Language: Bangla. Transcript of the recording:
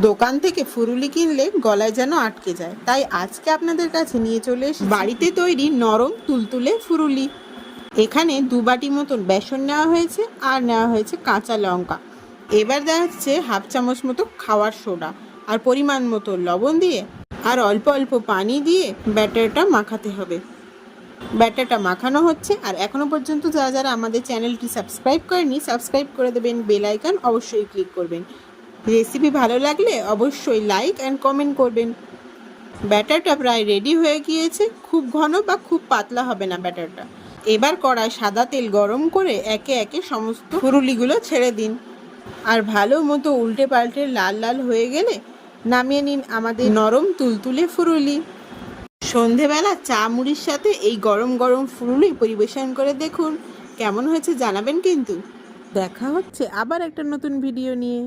দোকান থেকে ফুরুলি কিনলে গলায় যেন আটকে যায়, তাই আজকে আপনাদের কাছে নিয়ে চলে এসেছি বাড়িতে তৈরি নরম তুলতুলে ফুরুলি। এখানে 2 বাটি মতন বেসন নেওয়া হয়েছে আর নেওয়া হয়েছে কাঁচা লঙ্কা। এবার দেওয়া হচ্ছে হাফ চামচ মতো খাওয়ার সোডা আর পরিমাণ মতো লবণ দিয়ে আর অল্প অল্প পানি দিয়ে ব্যাটারটা মাখাতে হবে। ব্যাটারটা মাখানো হচ্ছে, আর এখনো পর্যন্ত যারা আমাদের চ্যানেলটি সাবস্ক্রাইব করেনি সাবস্ক্রাইব করে দেবেন, বেল আইকন অবশ্যই ক্লিক করবেন। রেসিপি ভালো লাগলে অবশ্যই লাইক অ্যান্ড কমেন্ট করবেন। ব্যাটারটা প্রায় রেডি হয়ে গিয়েছে, খুব ঘন বা খুব পাতলা হবে না ব্যাটারটা। এবার কড়ায় সাদা তেল গরম করে একে একে সমস্ত ফুরুলিগুলো ছেড়ে দিন, আর ভালো মতো উল্টে পাল্টে লাল লাল হয়ে গেলে নামিয়ে নিন আমাদের নরম তুলতুলে ফুরুলি। সন্ধেবেলা চা মুড়ির সাথে এই গরম গরম ফুরুলি পরিবেশন করে দেখুন, কেমন হয়েছে জানাবেন কিন্তু। দেখা হচ্ছে আবার একটা নতুন ভিডিও নিয়ে।